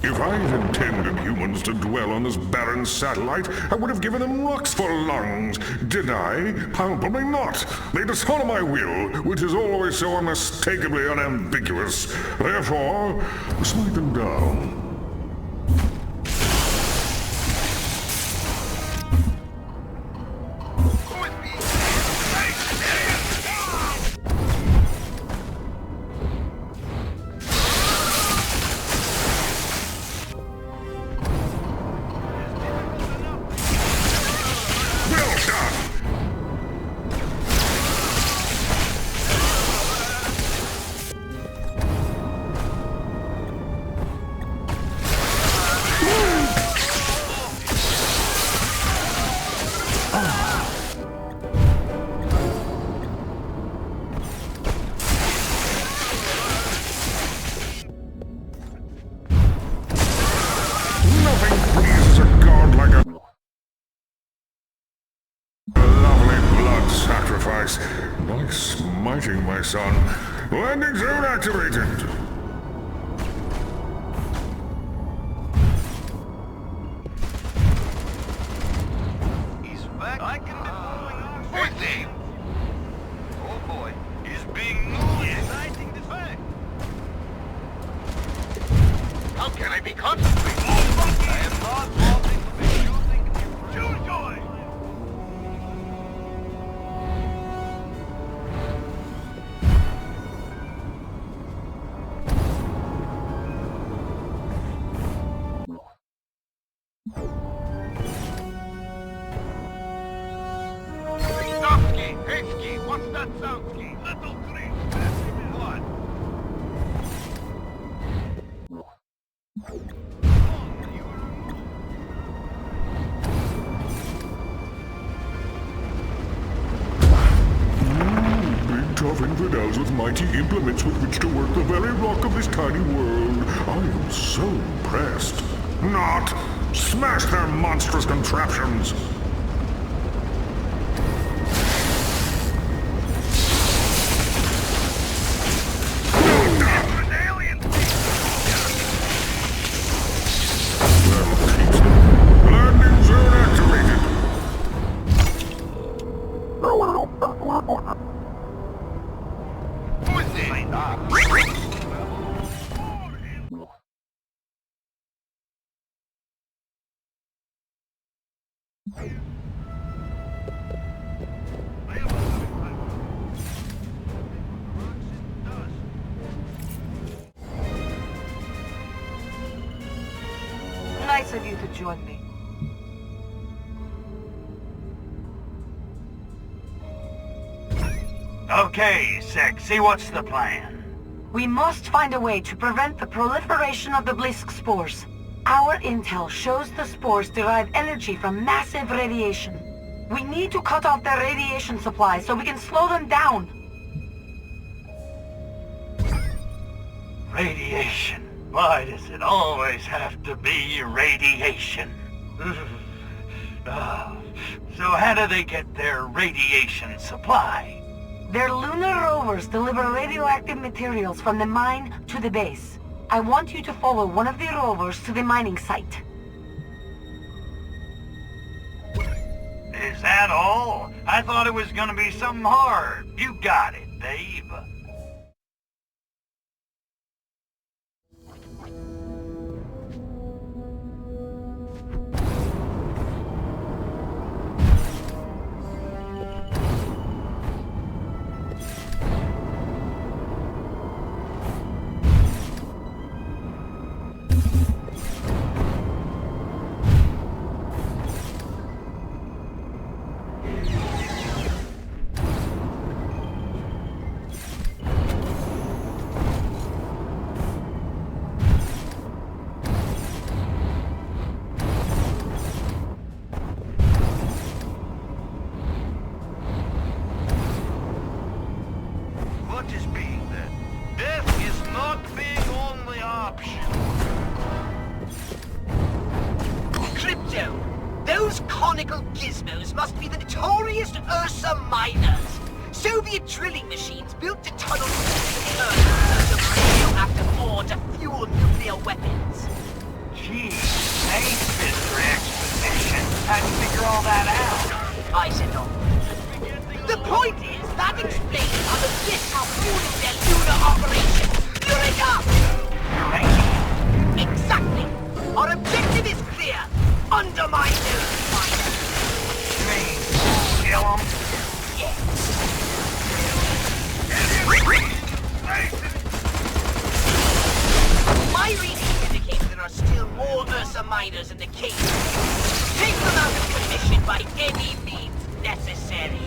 If I had intended humans to dwell on this barren satellite, I would have given them rocks for lungs. Did I? Probably not. They dishonor my will, which is always so unmistakably unambiguous. Therefore, smite them down. Like smiting my son. Landing zone activated. He's back. I can deploy. Oh boy, he's being moved. Exciting the fact. How can I be concentrating? I am not wanting to be choosing joy. What's that sound ski? Little green. What? Big tough infidels with mighty implements with which to work the very rock of this tiny world. I am so impressed. Not! Smash their monstrous contraptions! Nice of you to join me. Okay, Sexy, what's the plan? We must find a way to prevent the proliferation of the Blisk spores. Our intel shows the spores derive energy from massive radiation. We need to cut off their radiation supply so we can slow them down. Radiation. Why does it always have to be radiation? So how do they get their radiation supply? Their lunar rovers deliver radioactive materials from the mine to the base. I want you to follow one of the rovers to the mining site. Is that all? I thought it was gonna be something hard. You got it, babe. conical gizmos must be the notorious Ursa miners. Soviet drilling machines built to tunnel through the earth of radioactive ore to fuel nuclear weapons. Gee, thanks, Mr. Exposition. How'd you figure all that out? I said no. The point is, that explains how the Bliss are fueling their lunar operation. Eureka! Thank you. Exactly! Our objective is clear. Undermine those miners. Kill them? Yes. My readings indicate there are still more Ursa miners in the cave. Take them out of commission by any means necessary.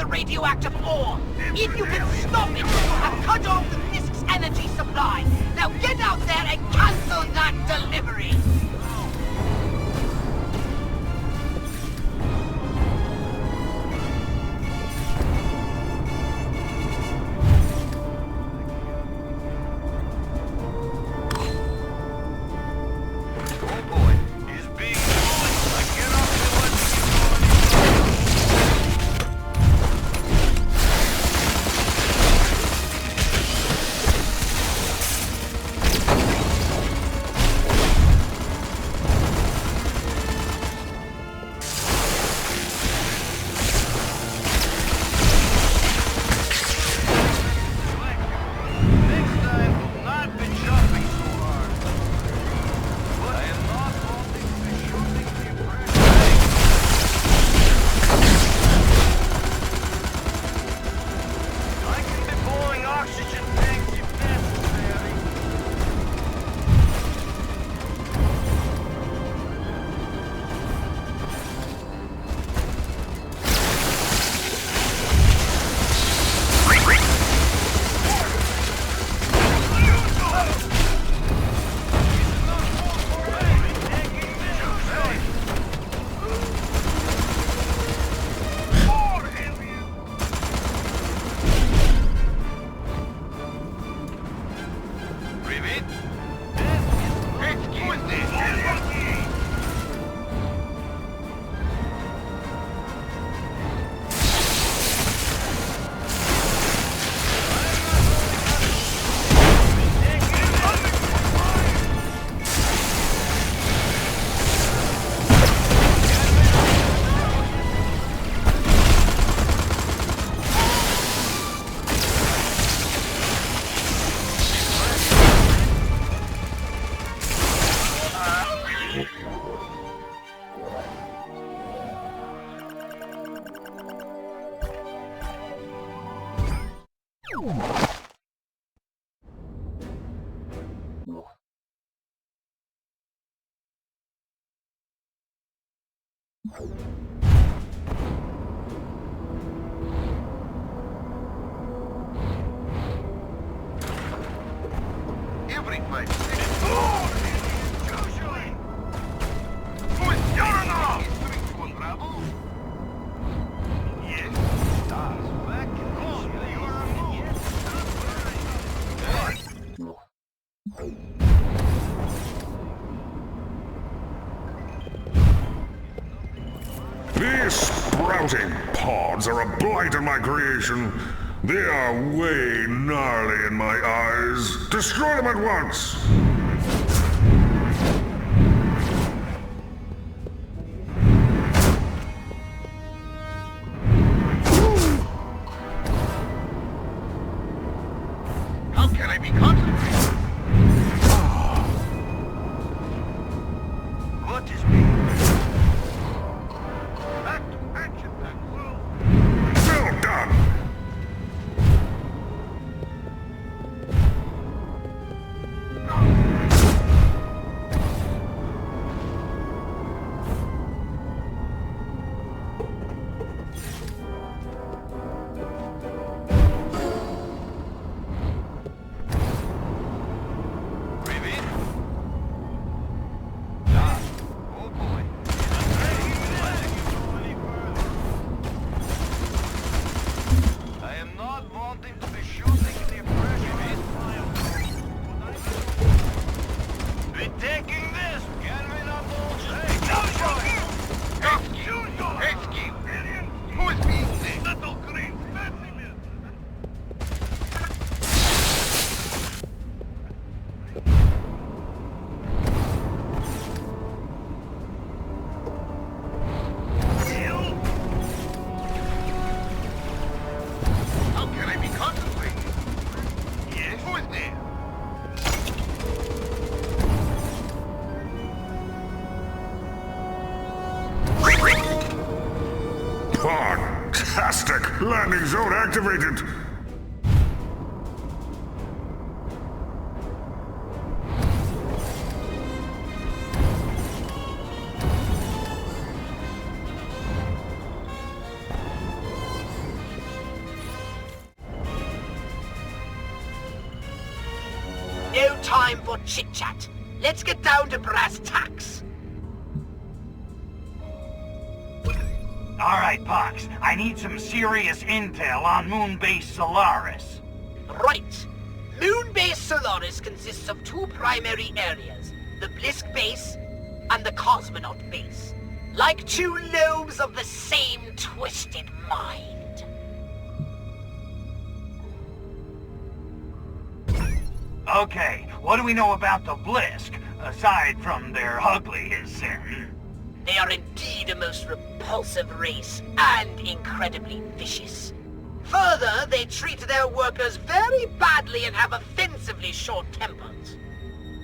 Radioactive ore. If you can stop it, you have cut off the Fisk's energy supply. Now get out there and cancel that delivery. Everybody. Usually. Who's Yarana? Yes. Stars back in the you are alone. These sprouting pods are a blight on my creation. They are way gnarly in my eyes. Destroy them at once! How can I be concentrated? What is me? Back to action, back. Well done! Fantastic! Landing zone activated! No time for chit-chat. Let's get down to brass tacks. All right, Pox. I need some serious intel on Moonbase Solaris. Right. Moonbase Solaris consists of two primary areas, the Blisk Base and the Cosmonaut Base. Like two lobes of the same twisted mind. Okay, what do we know about the Blisk, aside from their ugliness? They are indeed a most repulsive race, and incredibly vicious. Further, they treat their workers very badly and have offensively short tempers.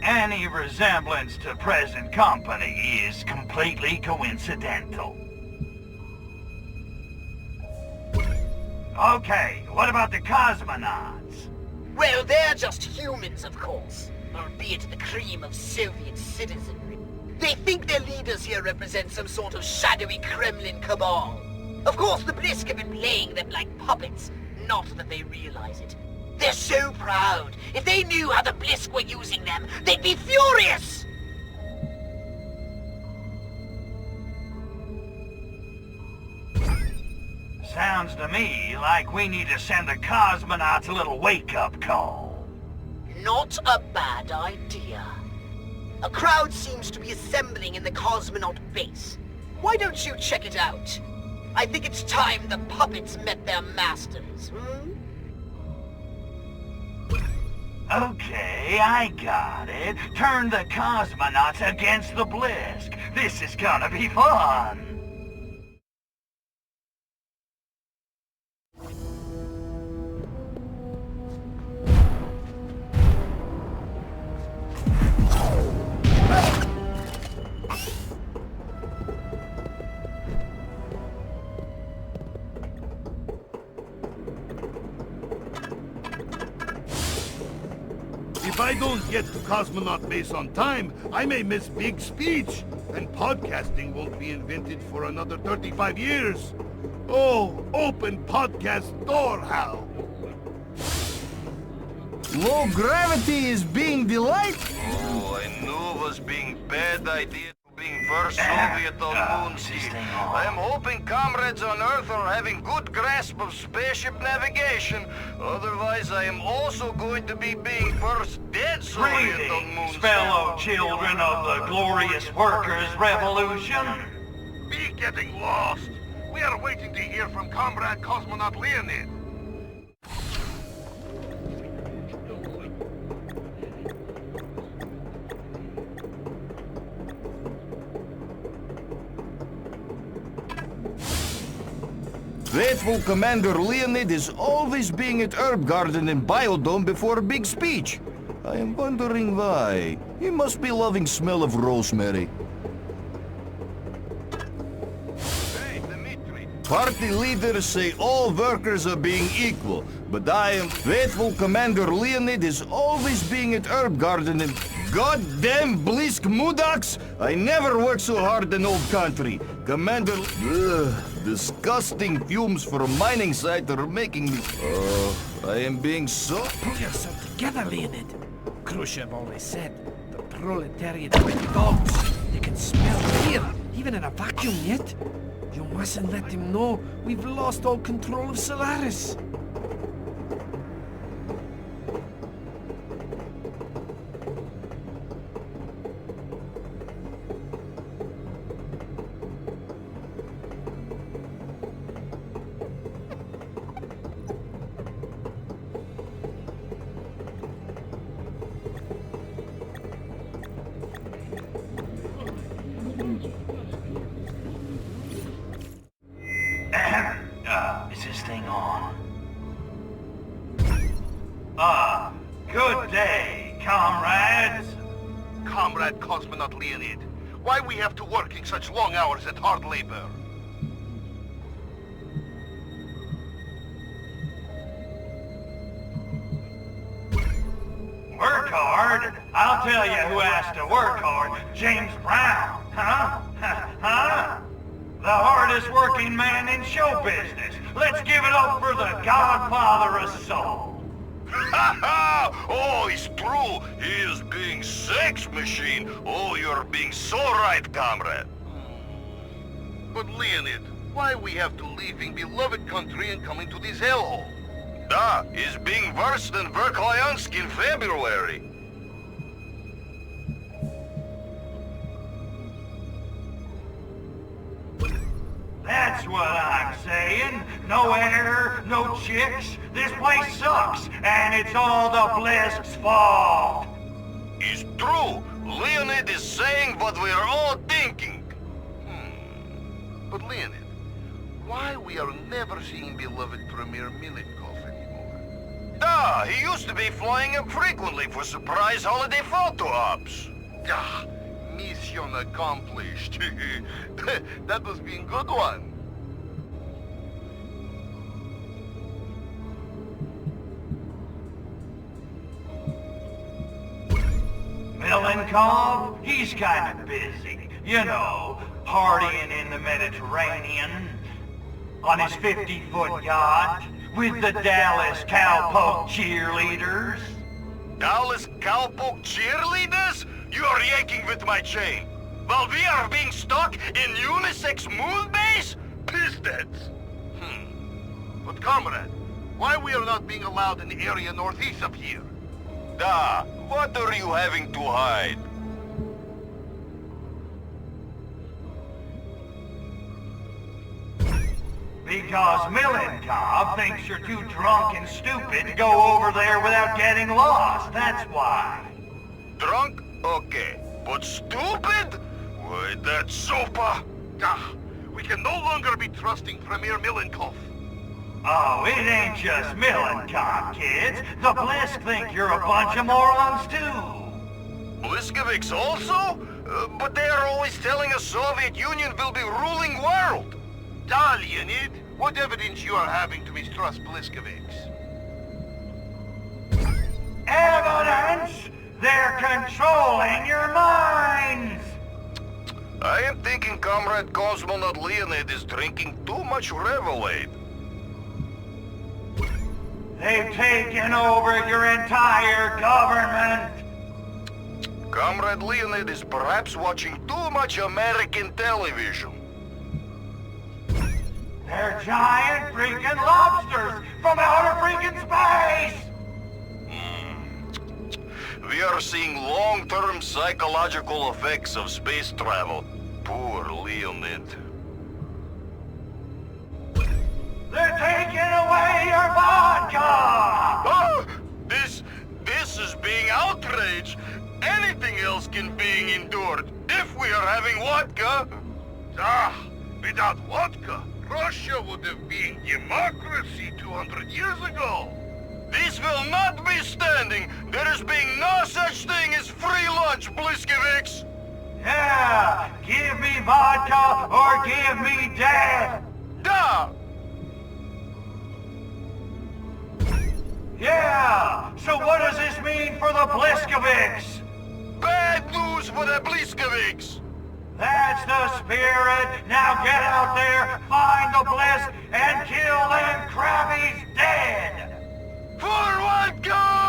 Any resemblance to present company is completely coincidental. Okay, what about the cosmonauts? Well, they're just humans, of course, albeit the cream of Soviet citizenry. They think their leaders here represent some sort of shadowy Kremlin cabal. Of course, the Blisk have been playing them like puppets, not that they realize it. They're so proud. If they knew how the Blisk were using them, they'd be furious! Sounds to me like we need to send the cosmonauts a little wake-up call. Not a bad idea. A crowd seems to be assembling in the Cosmonaut base. Why don't you check it out? I think it's time the puppets met their masters, Okay, I got it. Turn the cosmonauts against the Blisk. This is gonna be fun. If I don't get to Cosmonaut Base on time, I may miss big speech. And podcasting won't be invented for another 35 years. Oh, open podcast door, Hal. Low gravity is being delayed? Oh, I knew it was being bad idea being first Soviet on Moon Sea. I am hoping comrades on Earth are having good grasp of spaceship navigation. Otherwise, I am also going to be being first dead Soviet on Moon Sea. Fellow children of the glorious workers' revolution. Be getting lost. We are waiting to hear from Comrade Cosmonaut Leonid. Faithful Commander Leonid is always being at Herb Garden and Biodome before a big speech. I am wondering why. He must be loving smell of rosemary. Hey, Dmitri. Party leaders say all workers are being equal, but I am faithful Commander Leonid is always being at Herb Garden and... Goddamn Blisk Mudaks! I never worked so hard in old country. Commander... disgusting fumes from a mining site are making me... I am being so... Pull yourself together, Leonid. Khrushchev always said, the proletariat are like dogs. They can smell fear, even in a vacuum yet. You mustn't let them know we've lost all control of Solaris. Is this thing on? Good day, comrades. Comrade Cosmonaut Leonid, why we have to working such long hours at hard labor? Work hard? I'll tell you who has to work hard. James Brown, huh? Huh? The hardest working man in show business. Let's give it up for the godfather of soul. Ha ha! Oh, it's true. He is being sex machine. Oh, you're being so right, comrade. But Leonid, why we have to leaving beloved country and coming to this hellhole? Da, he's being worse than Verkhoyansk in February. That's what I'm saying. No air, no chicks. This place sucks, and it's all the Blisk's fault. It's true. Leonid is saying what we're all thinking. But Leonid, why we are never seeing beloved Premier Milenkov anymore? Da, he used to be flying up frequently for surprise holiday photo ops. Ah, mission accomplished. That must be a good one. Milenkov, he's kind of busy. You know, partying in the Mediterranean. On his 50-foot yacht. With the Dallas Cowpoke cheerleaders. Dallas Cowpoke cheerleaders? You are yanking with my chain. While we are being stuck in unisex moon base? Pissheads. But comrade, why we are not being allowed in the area northeast of here? Da, what are you having to hide? Because Milenkov thinks you're too drunk and stupid to go over there without getting lost, that's why. Drunk? Okay. But stupid? Why, that's super. Ah, we can no longer be trusting Premier Milenkov. Oh, it ain't just Milenkov, kids. The Blisk think you're a bunch of morons, too. Bliskovics also? But they are always telling us Soviet Union will be ruling world. Da, Leonid, what evidence you are having to mistrust Bliskovics? Evidence? They're controlling your minds! I am thinking Comrade Cosmonaut Leonid is drinking too much Revelade. They've taken over your entire government. Comrade Leonid is perhaps watching too much American television. They're giant freaking lobsters from outer freaking space! We are seeing long-term psychological effects of space travel. Poor Leonid. They're taking away your vodka! Ah! This is being outraged. Anything else can be endured if we are having vodka. Without vodka, Russia would have been democracy 200 years ago. This will not be standing. There is being no such thing as free lunch, Bliskeviks. Yeah, give me vodka or give me death! Da! Yeah, so what does this mean for the Bliskeviks? Bad news for the Bliskeviks. That's the spirit. Now get out there, find the Bliss, and kill them crabbies dead! For vodka!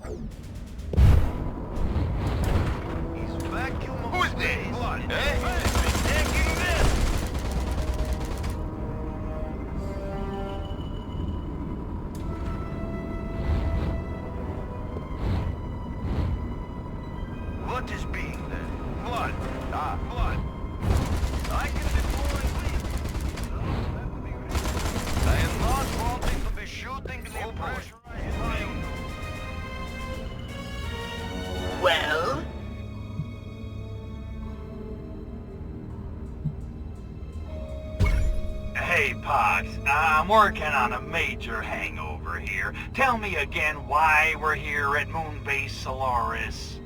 He's vacuum. Who's this? What? He's taking this. What is being there? Blood. Ah, blood. I can deploy wheels. I am not wanting to be shooting the pressurized. Well? Hey, Pox, I'm working on a major hangover here. Tell me again why we're here at Moonbase Solaris.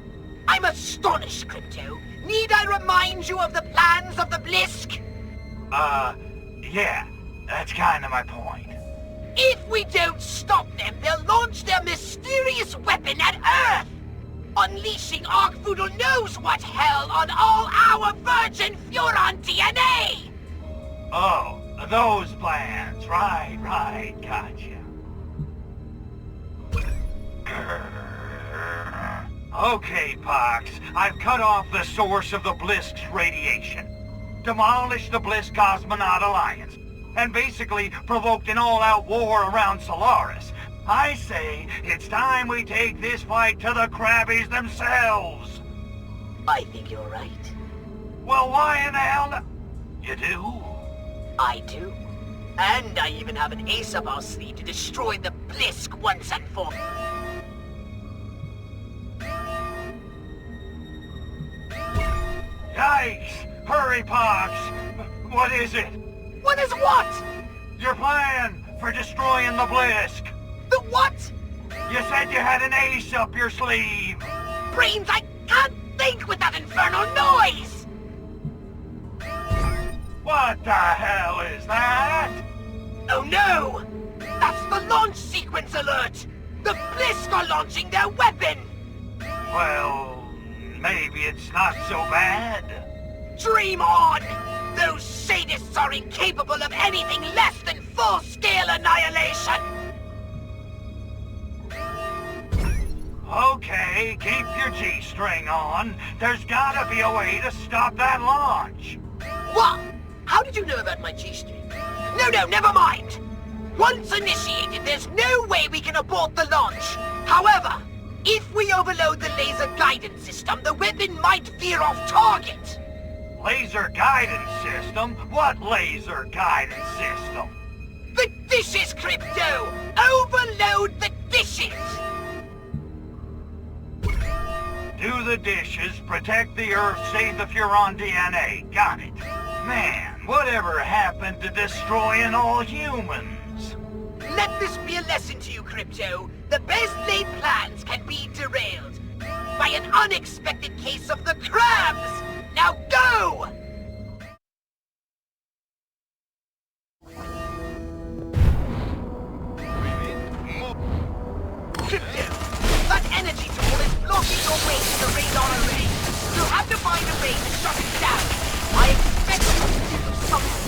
I'm astonished, Crypto. Need I remind you of the plans of the Blisk? Yeah, that's kind of my point. If we don't stop them, they'll launch their mysterious weapon at Earth! Unleashing Arkfoodle knows what hell on all our virgin Furon DNA! Oh, those plans. Right, gotcha. Okay, Pox, I've cut off the source of the Blisk's radiation, demolished the Blisk Cosmonaut Alliance, and basically provoked an all-out war around Solaris. I say it's time we take this fight to the Krabbies themselves. I think you're right. Well, why in the hell You do? I do. And I even have an ace up our sleeve to destroy the Blisk once and for all. Yikes! Hurry, Pox! What is it? What is what? Your plan for destroying the Blisk. The what? You said you had an ace up your sleeve. Brains, I can't think with that infernal noise! What the hell is that? Oh no! That's the launch sequence alert! The Blisk are launching their weapon! Well, maybe it's not so bad. Dream on! Those sadists are incapable of anything less than full-scale annihilation! Okay, keep your G-string on. There's gotta be a way to stop that launch. What? How did you know about my G-string? No, never mind! Once initiated, there's no way we can abort the launch. However, if we overload the laser guidance system, the weapon might veer off target. Laser guidance system? What laser guidance system? The dishes, Crypto! Overload the dishes! Do the dishes, protect the Earth, save the Furon DNA. Got it. Man, whatever happened to destroying all humans? Let this be a lesson to you, Crypto. The best laid plans can be derailed by an unexpected case of the crabs! Now go! Crypto, that energy tool is blocking your way to the radar array. You'll have to find a way to shut it down. I expect you to do something.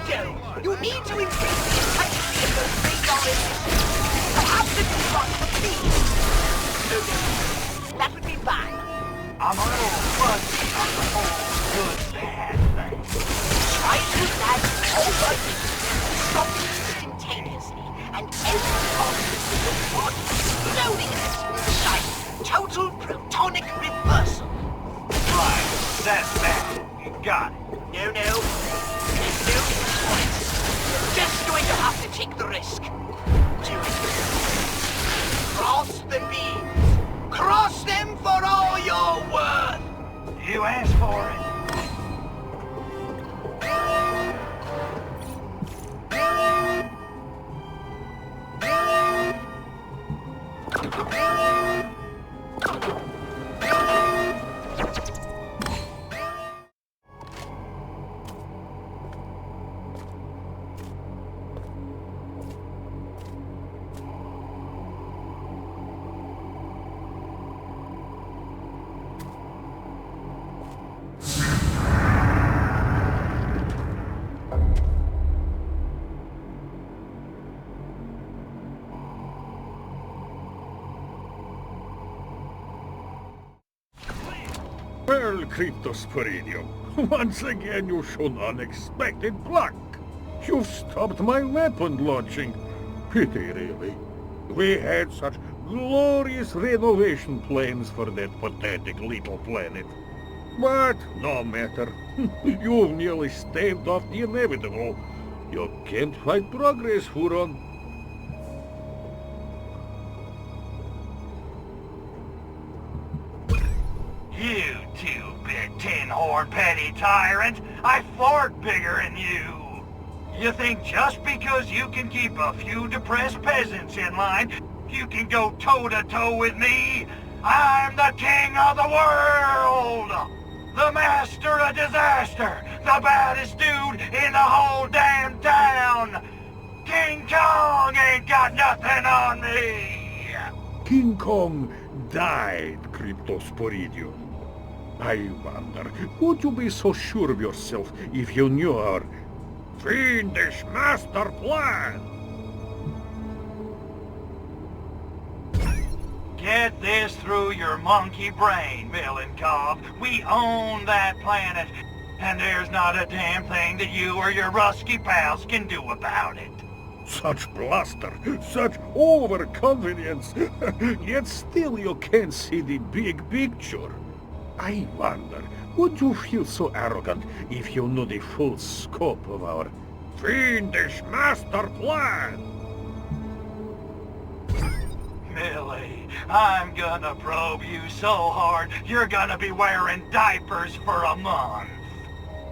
do. You need to increase the intensity of those radar emissions. Perhaps a new one for me. That would be fine. I'm a little fuzzy on the whole good-bad thing. Try to land over stop it instantaneously, and every organism will report exploding in its sight. Total protonic reversal. Right, that's that. You got it. No, no. There's no choice. You're just going to have to take the risk. Do it. Cross the beams. Cross them for all you're worth. You asked for it. Well, Cryptosporidium, once again you showed unexpected pluck. You've stopped my weapon launching. Pity, really. We had such glorious renovation plans for that pathetic little planet. But no matter. You've nearly staved off the inevitable. You can't fight progress, Furon. You two big tin-horn petty tyrant! I fart bigger than you! You think just because you can keep a few depressed peasants in line, you can go toe-to-toe with me? I'm the king of the world! The master of disaster! The baddest dude in the whole damn town! King Kong ain't got nothing on me! King Kong died, Cryptosporidium. I wonder, would you be so sure of yourself if you knew our fiendish master plan? Get this through your monkey brain, Villain Cobb. We own that planet, and there's not a damn thing that you or your rusky pals can do about it. Such bluster, such overconfidence, yet still you can't see the big picture. I wonder, would you feel so arrogant if you knew the full scope of our fiendish master plan? Millie, I'm gonna probe you so hard, you're gonna be wearing diapers for a month.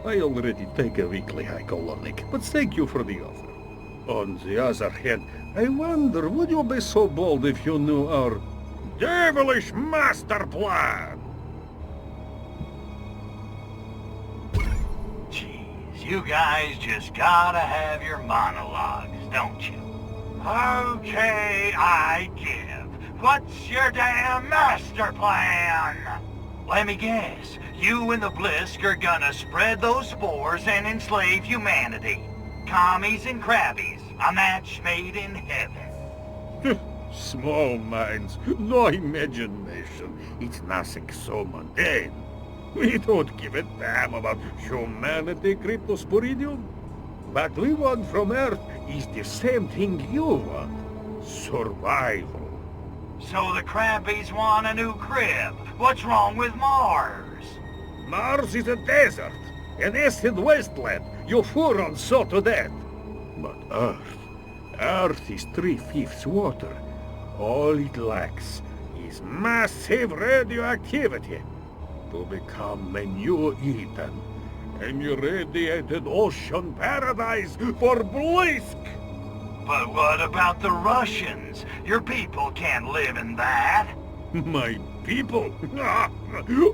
I already take a weekly hycolonic, but thank you for the offer. On the other hand, I wonder, would you be so bold if you knew our devilish master plan? Jeez, you guys just gotta have your monologues, don't you? Okay, I give. What's your damn master plan? Let me guess, you and the Blisk are gonna spread those spores and enslave humanity. Commies and crabbies, a match made in heaven. Small minds, no imagination. It's nothing so mundane. We don't give a damn about humanity, Cryptosporidium. What we want from Earth is the same thing you want. Survival. So the crabbies want a new crib. What's wrong with Mars? Mars is a desert, an acid wasteland. You Furon saw to that. But Earth is 3/5 water. All it lacks is massive radioactivity to become a new Eden. An irradiated ocean paradise for Blisk! But what about the Russians? Your people can't live in that. My people?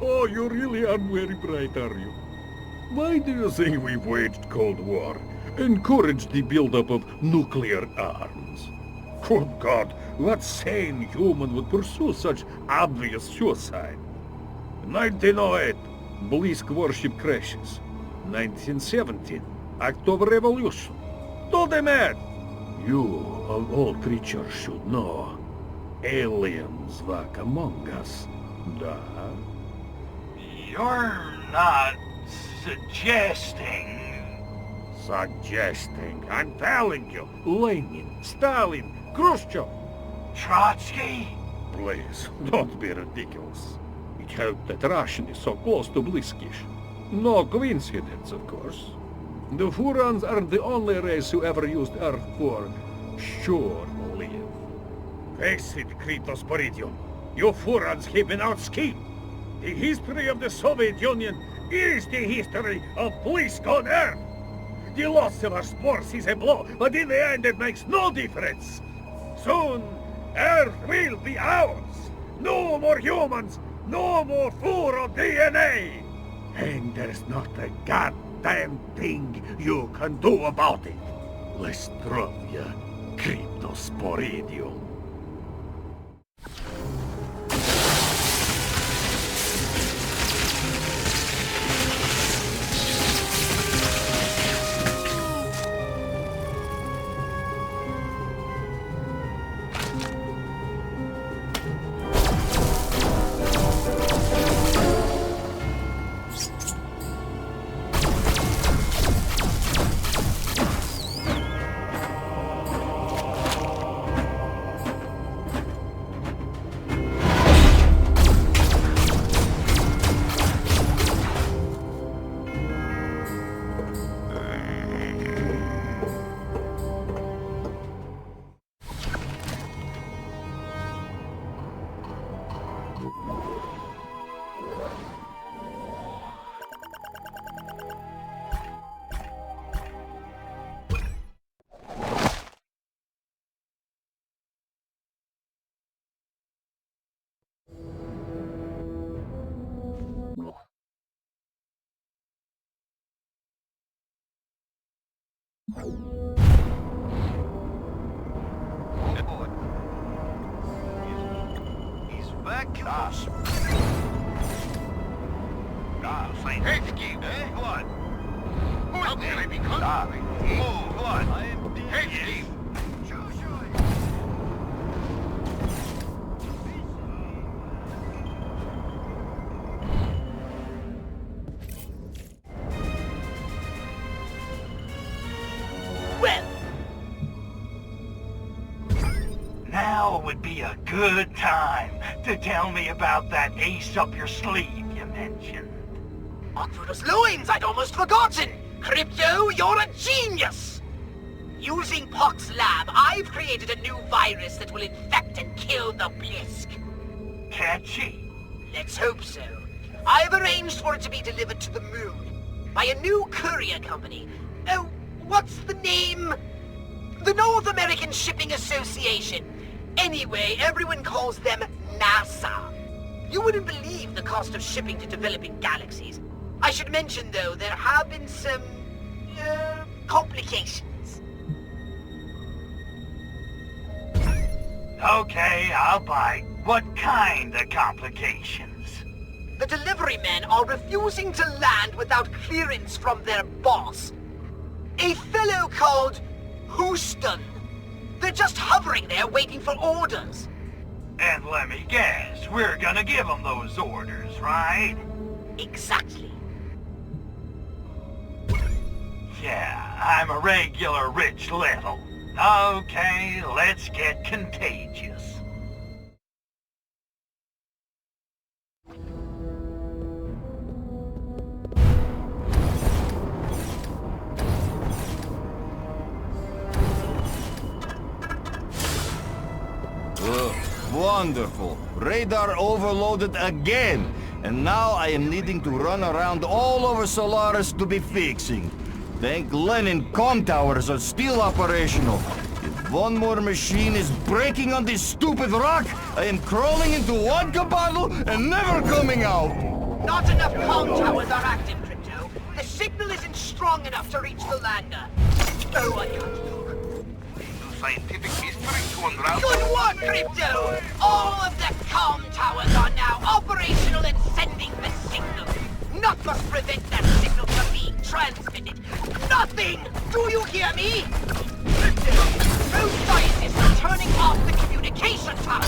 Oh, you really are very bright, are you? Why do you think we waged Cold War? Encouraged the buildup of nuclear arms? Good God, what sane human would pursue such obvious suicide? 1908, Blisk warship crashes. 1917, act of revolution. To the man! You, of all creatures, should know. Aliens walk among us. Da? You're not suggesting... Suggesting. I'm telling you. Lenin, Stalin, Khrushchev. Trotsky? Please, don't be ridiculous. It helped that Russian is so close to Bliskish. No coincidence, of course. The Furons are the only race who ever used Earth for shore-live. Face it, Kritos Boridion. You Furons have been out-schemed. The history of the Soviet Union is the history of Blisk on Earth. The loss of our spores is a blow, but in the end it makes no difference. Soon, Earth will be ours. No more humans, no more Furon DNA. And there's not a goddamn thing you can do about it. Lestrovia, Cryptosporidium. He's back. Headski, eh? What? How can I be sorry? Move, what? I am Headski. Well, Now would be a good time to tell me about that ace up your sleeve you mentioned. Arcturus loins, I'd almost forgotten! Crypto, you're a genius! Using Pox's lab, I've created a new virus that will infect and kill the Blisk. Catchy. Let's hope so. I've arranged for it to be delivered to the moon by a new courier company. Oh, what's the name? The North American Shipping Association. Anyway, everyone calls them NASA. You wouldn't believe the cost of shipping to developing galaxies. I should mention, though, there have been some... complications. Okay, I'll bite. What kind of complications? The delivery men are refusing to land without clearance from their boss. A fellow called Houston. They're just hovering there waiting for orders. And let me guess, we're gonna give them those orders, right? Exactly. Yeah, I'm a regular rich little. Okay, let's get contagious. Wonderful. Radar overloaded again. And now I am needing to run around all over Solaris to be fixing. Thank Lenin comm towers are still operational. If one more machine is breaking on this stupid rock, I am crawling into vodka bottle and never coming out. Not enough comm towers are active, Crypto. The signal isn't strong enough to reach the lander. Oh, I can't look. Scientific mystery to unravel. Good work, Crypto! All of the comm towers are now operational and sending the signal. Not must prevent that signal from being transmitted. nothing! Do you hear me? Those scientists are turning off the communication towers.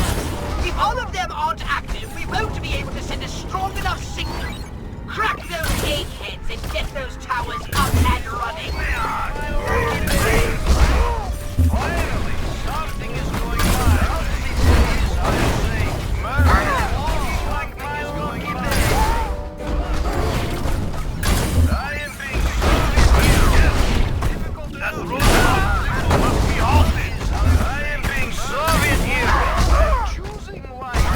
If all of them aren't active, we won't be able to send a strong enough signal. Crack those eggheads and get those towers up and running. Finally, something is going on. This is, I say, murder. Something is going on. I am being difficult to do. Must be halted. I am being Soviet here. I'm choosing life.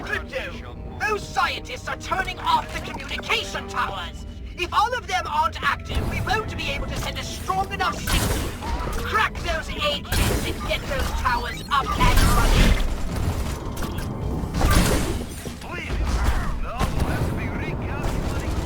Crypto! Those scientists are turning off the communication towers! If all of them aren't active, we won't be able to send a strong enough signal. Crack those eggheads and get those towers up and running. Please. No, we'll have to be recalculating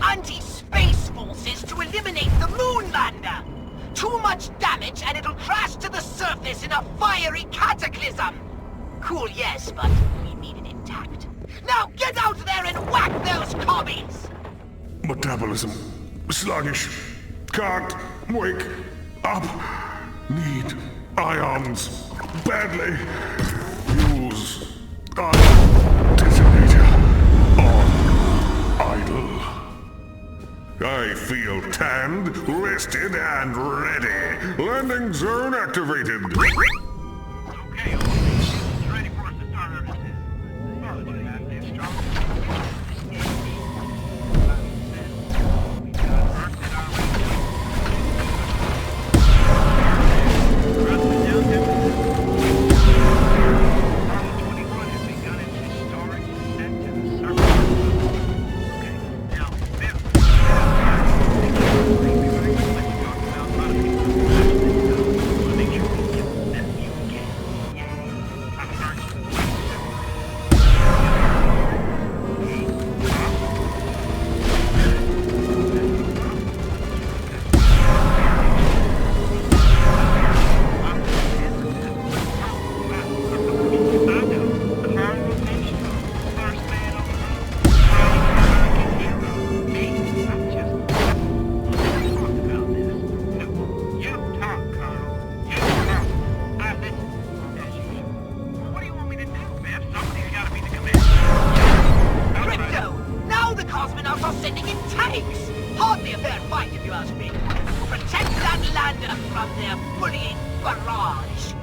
anti-space forces to eliminate the moon lander. Too much damage and it'll crash to the surface in a fiery cataclysm. Cool, yes, but we need it intact. Now get out there and whack those commies! Metabolism sluggish. Can't wake up. Need ions badly. Use detonator on idle. I feel tanned, rested, and ready. Landing zone activated. Okay, it's ready for us to start our descent. stakes! Hardly a fair fight, if you ask me. Protect that lander from their bullying barrage.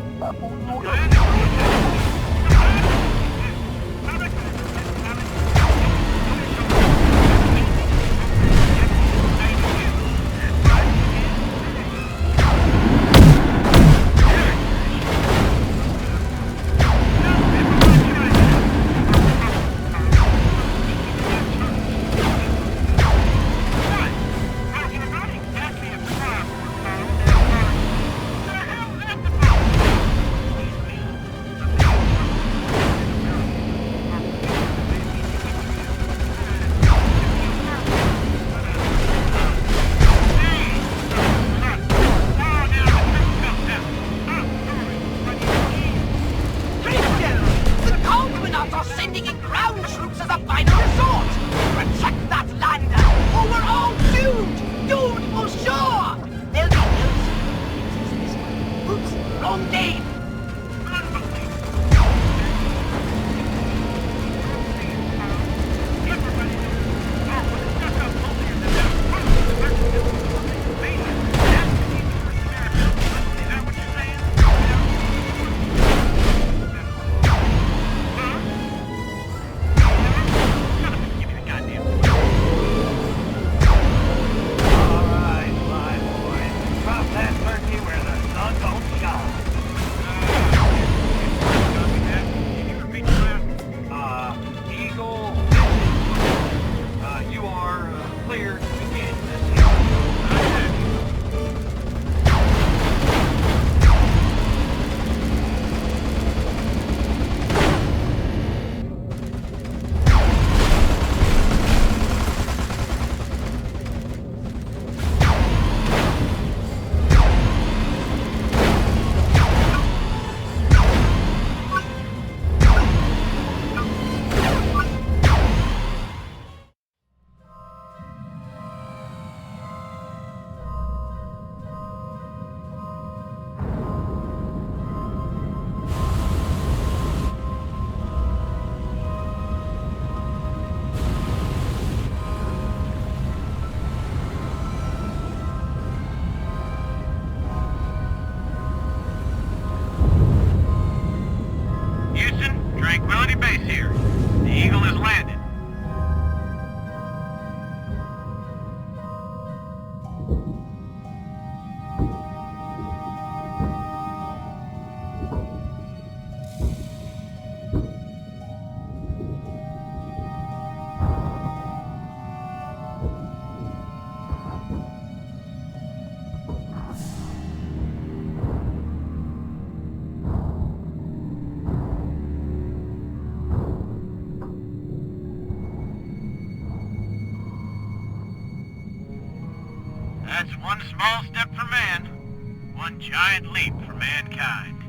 That's one small step for man, one giant leap for mankind.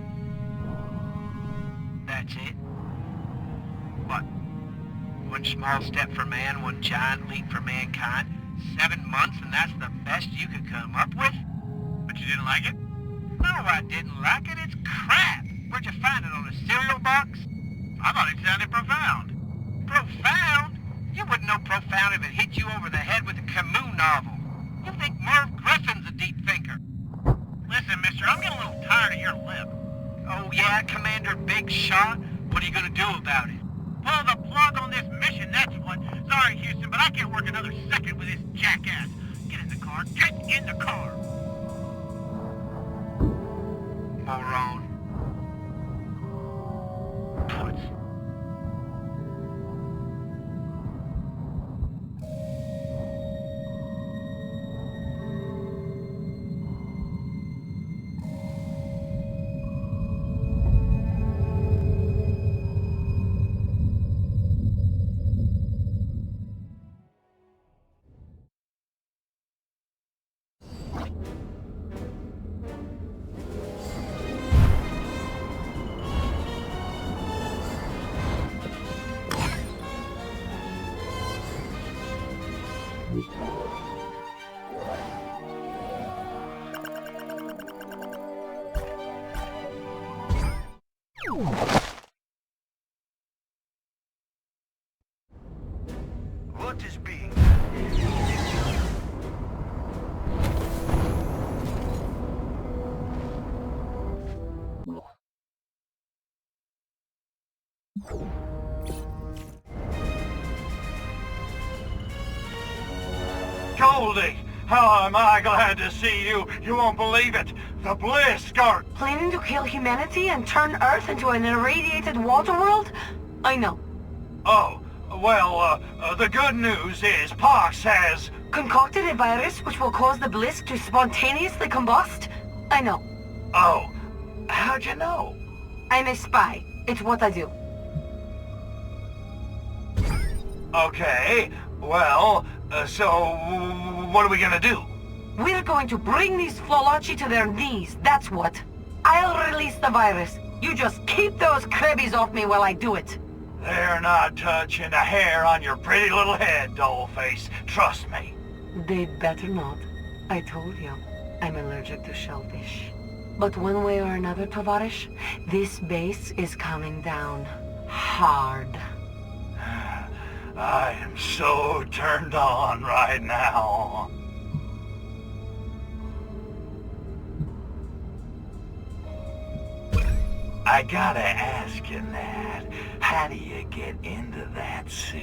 That's it? What? One small step for man, one giant leap for mankind. 7 months, and that's the best you could come up with? But you didn't like it? No, I didn't like it. It's crap. Where'd you find it, on a cereal box? I thought it sounded profound. Profound? You wouldn't know profound if it hit you over the head with a Camus novel. You think Merv Griffin's a deep thinker. Listen, mister, I'm getting a little tired of your lip. Oh yeah, Commander Big Shot? What are you gonna do about it? Pull the plug on this mission, that's what. Sorry, Houston, but I can't work another second with this jackass. Get in the car. Get in the car. Moron. Puts. What is being done? Goldie! How am I glad to see you! You won't believe it! The Blisk are... Planning to kill humanity and turn Earth into an irradiated water world? I know. Oh, well, the good news is Pox has... Concocted a virus which will cause the Blisk to spontaneously combust? I know. Oh, how'd you know? I'm a spy. It's what I do. Okay, well, so what are we gonna do? We're going to bring these Flolachi to their knees, that's what. I'll release the virus. You just keep those Krebbies off me while I do it. They're not touching a hair on your pretty little head, dollface. Trust me. They'd better not. I told you, I'm allergic to shellfish. But one way or another, Tovarish, this base is coming down hard. I am so turned on right now. I gotta ask you, Nat, how do you get into that suit?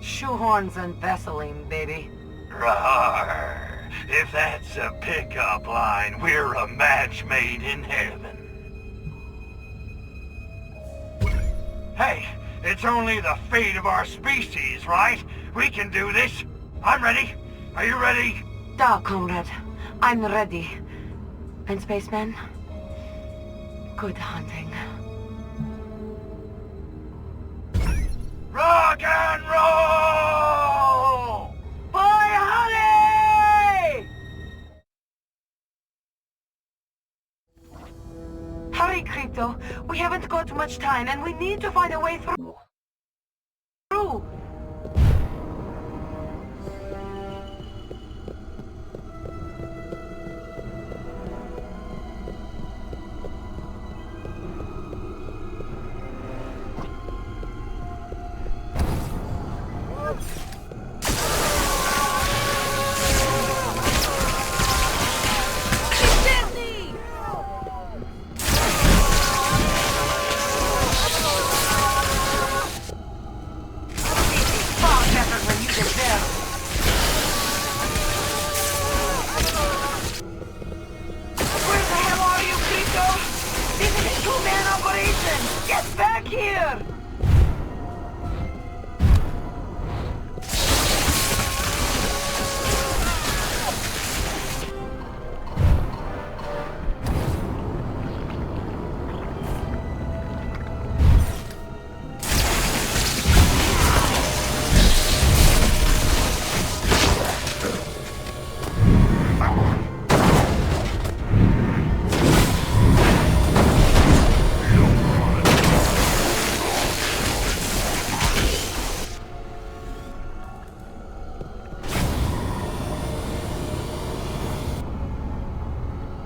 Shoehorns and Vaseline, baby. Rawr. If that's a pickup line, we're a match made in heaven. Hey, it's only the fate of our species, right? We can do this. I'm ready. Are you ready? Da, comrade. I'm ready. And spaceman? Good hunting. Rock and roll! Bye, honey! Hurry, Crypto. We haven't got much time, and we need to find a way through.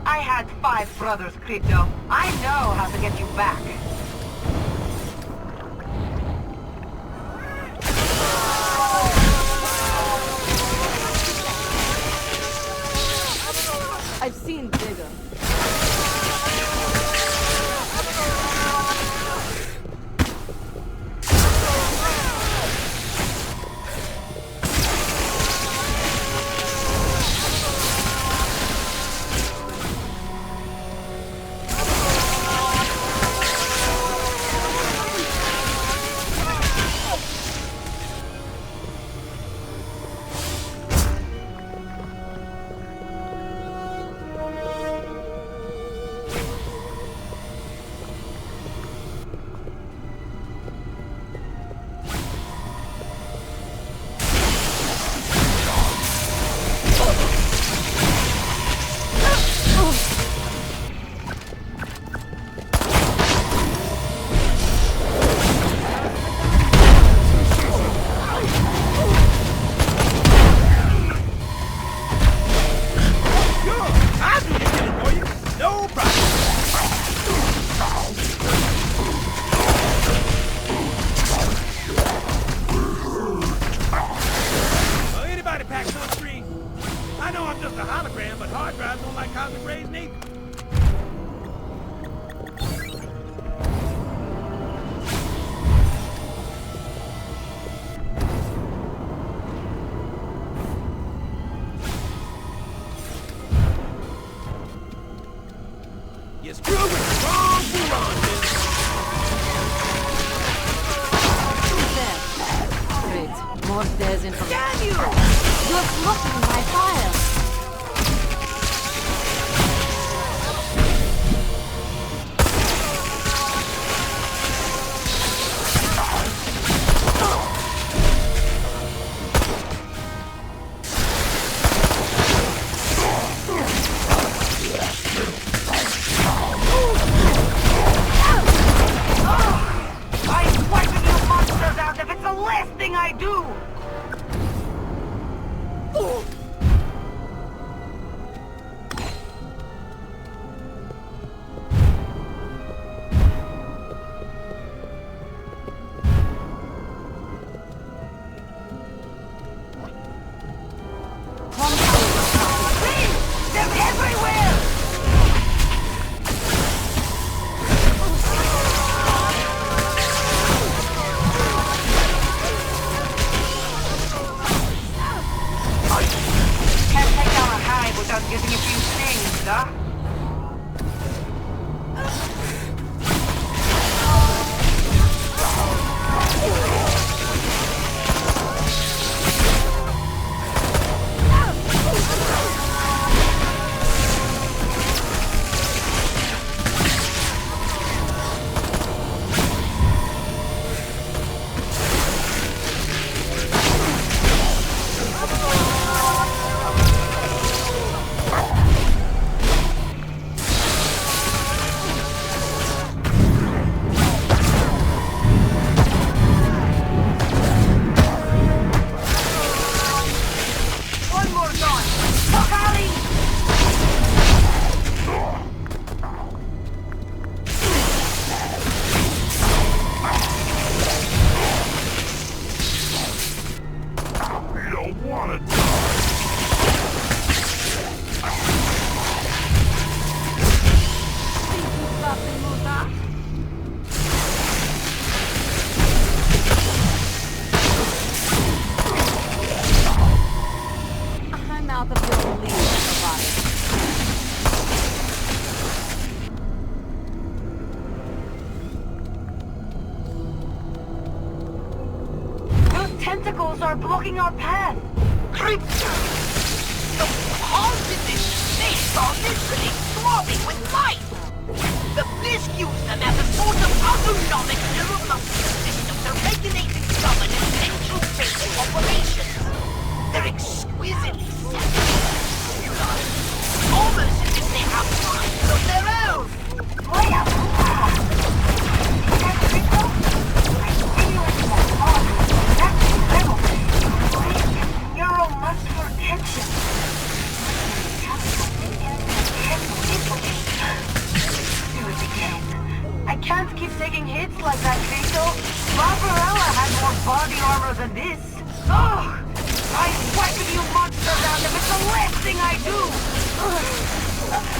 I had 5 brothers, Crypto. I know how to get you back. I've seen bigger. is through with strong Furon. Great. More disinformation. Damn you! You're blocking my fire. Tentacles are blocking our path. The halls in this space are literally throbbing with life. The Blisk use them as a sort of autonomic neural muscle system to regulate and govern essential basic operations. They're exquisitely sensitive, almost as if they have minds of their own. Neuromuscular tension. Do it again. I can't keep taking hits like that, Cristo. Barbarella has more body armor than this. Oh, I wipe you monsters out if it's the last thing I do.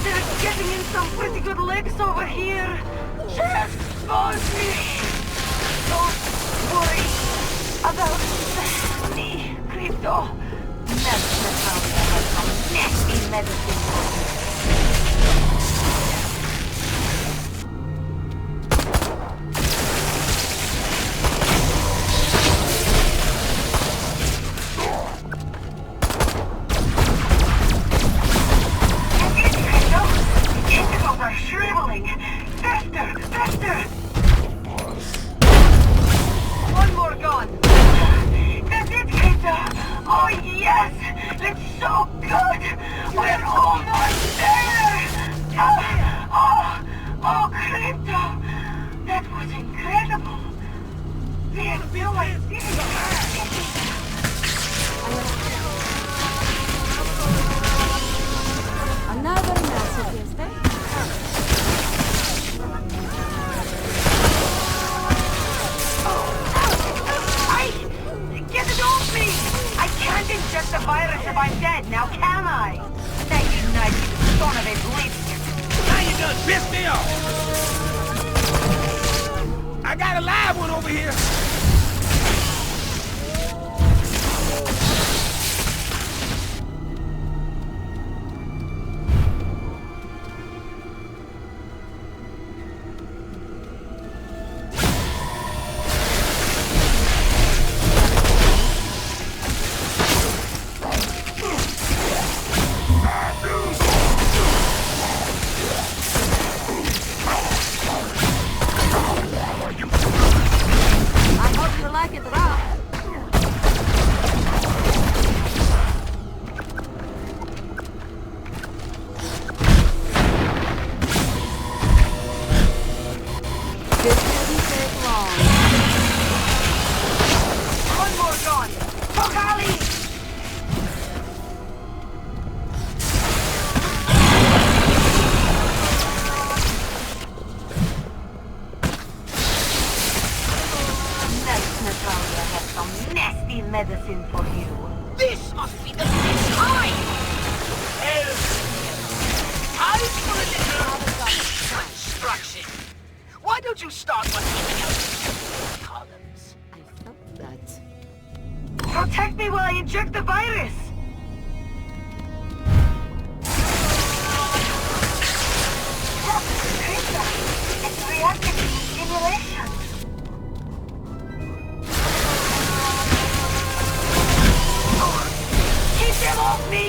They're getting in some pretty good licks over here. Just pause me. Don't worry about me, Crypto. Medicine has some nasty medicine for you. Don't you start one of columns. I felt that. Protect me while I inject the virus! It's reacting to stimulation. Keep them off me!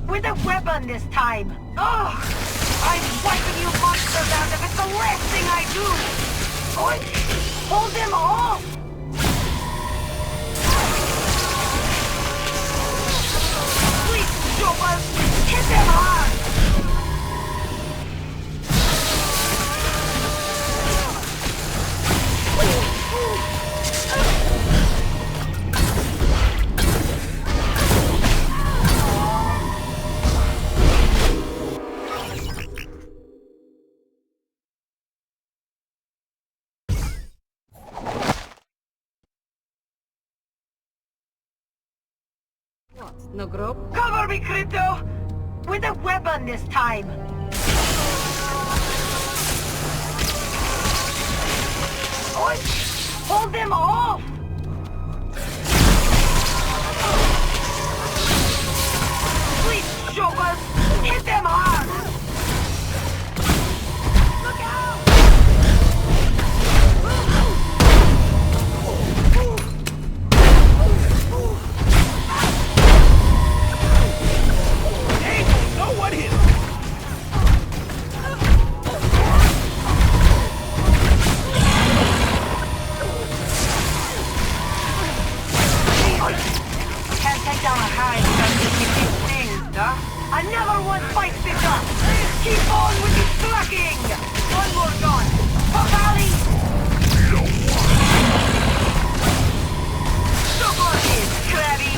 With a weapon this time! Ugh! I'm wiping you monsters out if it's the last thing I do! Quick! Hold them off! Please, Joker! Hit them hard! What? No grub? Cover me, Crypto! With a weapon this time! Oi! Hold them off! Please, show us! Hit them hard! Look out! No one hit! Can't take down a high because you keep things, huh? Another one fights this up! Keep on with the slacking! One more gun! For Valley! Sugar is crabby!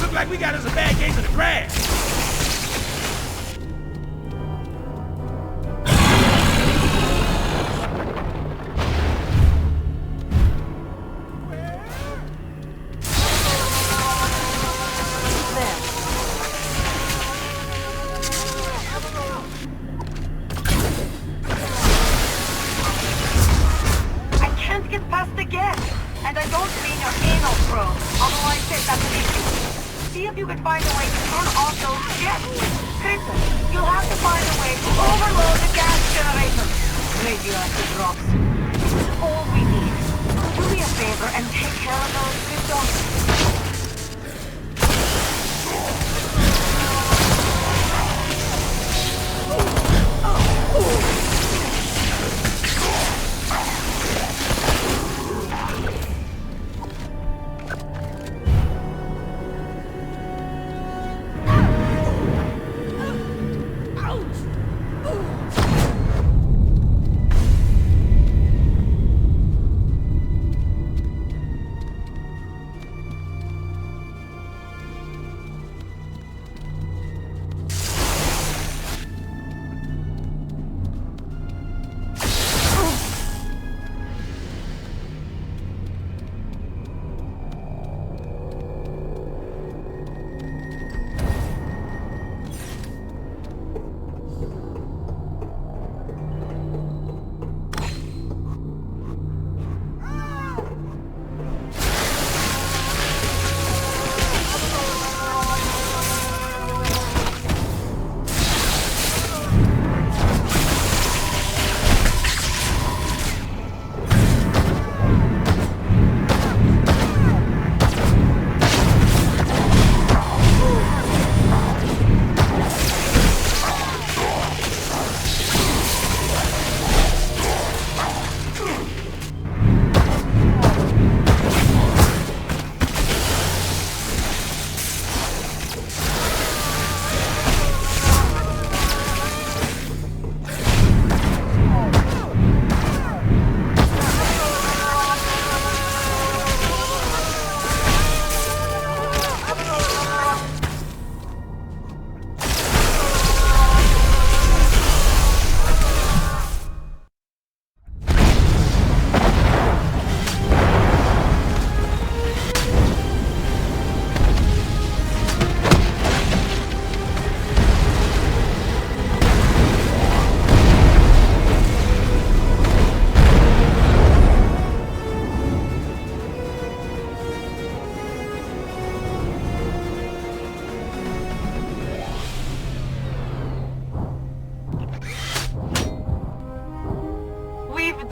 Look like we got us a bad case of the crash. I can't get past the gate! And I don't mean your anal probe, although I said that's an issue. See if you can find a way to turn off those jets. Crimson, you'll have to find a way to overload the gas generator. Radioactive rocks. This is all we need. Do me a favor and take care of those Crypto.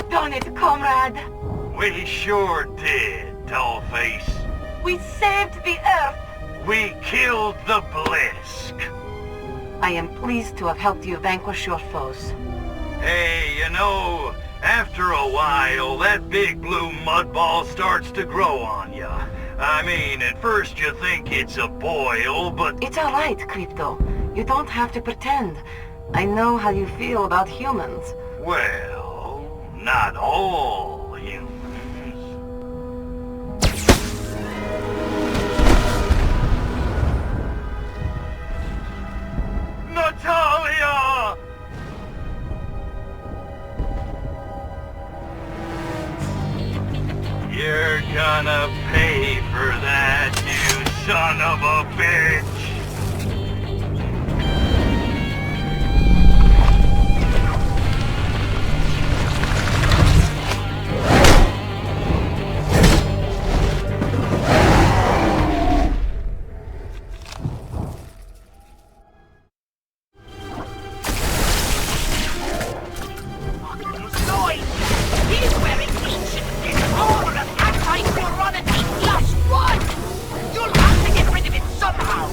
Done it, comrade! We sure did, Dollface. We saved the Earth! We killed the Blisk. I am pleased to have helped you vanquish your foes. Hey, you know, after a while, that big blue mudball starts to grow on ya. I mean, at first you think it's a boil, but... It's alright, Crypto. You don't have to pretend. I know how you feel about humans. Well, not all humans. Natalia! son of a bitch! He's wearing ancient armor of anti-Furon +1! You'll have to get rid of it somehow!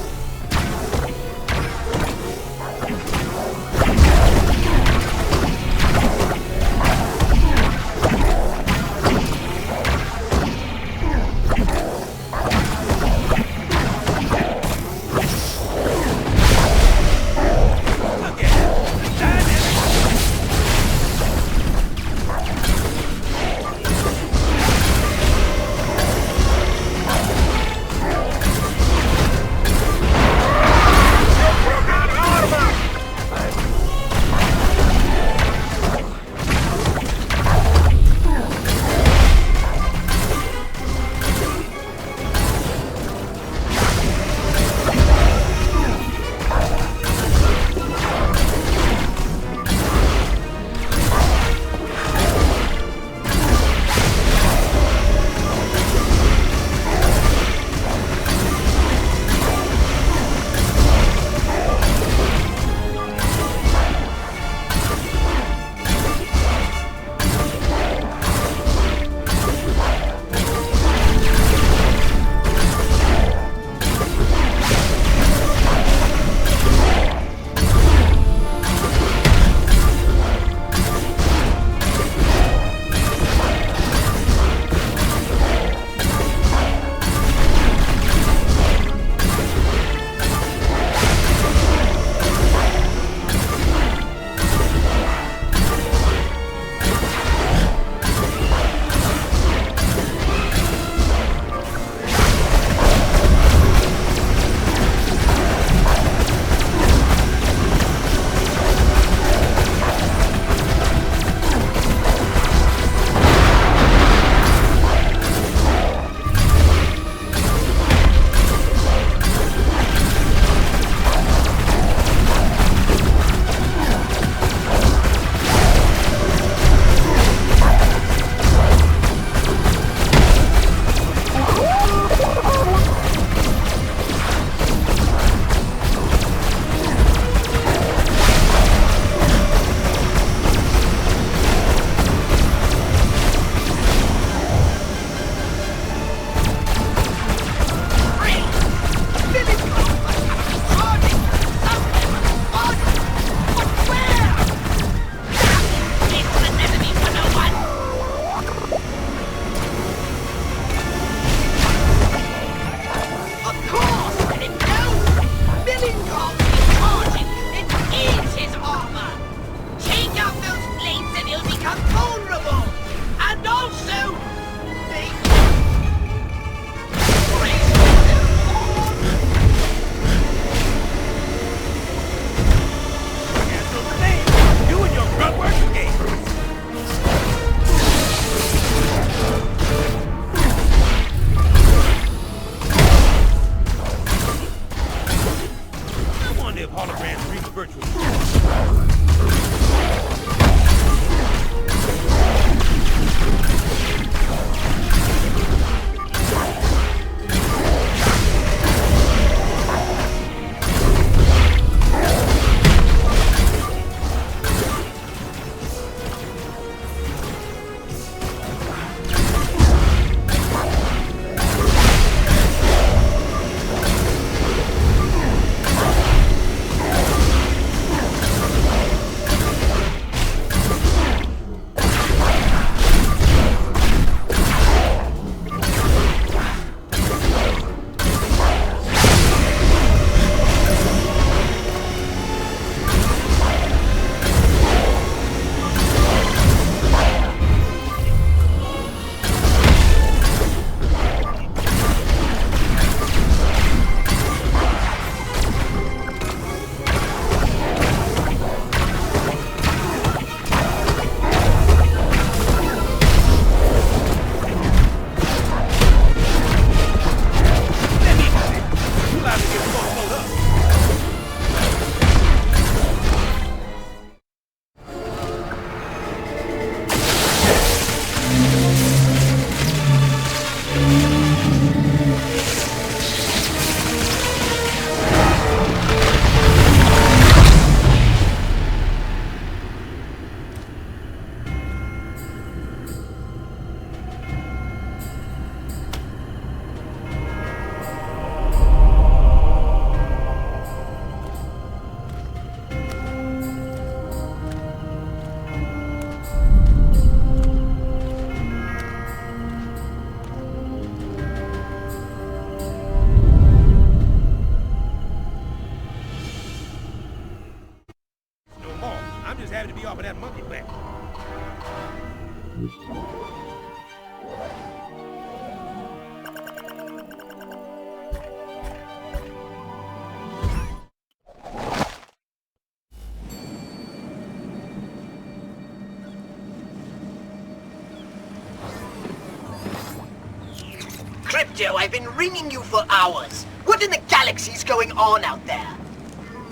Crypto, I've been ringing you for hours. What in the galaxy's going on out there?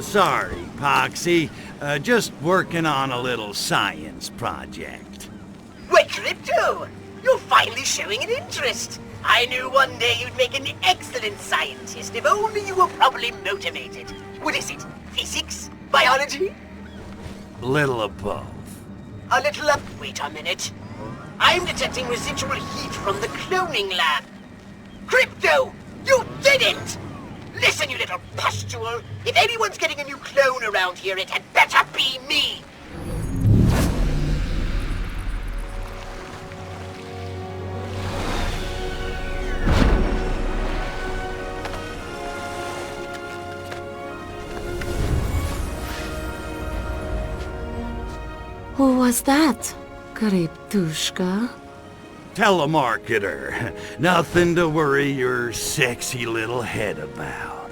Sorry, Poxy. Just working on a little science project. Wait, Crypto! You're finally showing an interest. I knew one day you'd make an excellent scientist if only you were properly motivated. What is it? Physics? Biology? Little of both. A little up. Wait a minute. I'm detecting residual heat from the cloning lab. Crypto! You didn't! Listen, you little pustule. If anyone's getting a new clone around here, it had better be me! Who was that? Tunguska? Telemarketer. Nothing to worry your sexy little head about.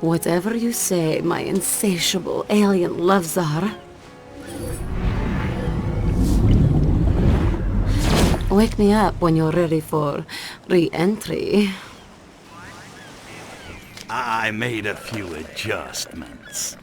Whatever you say, my insatiable alien loves are. Wake me up when you're ready for re-entry. I made a few adjustments.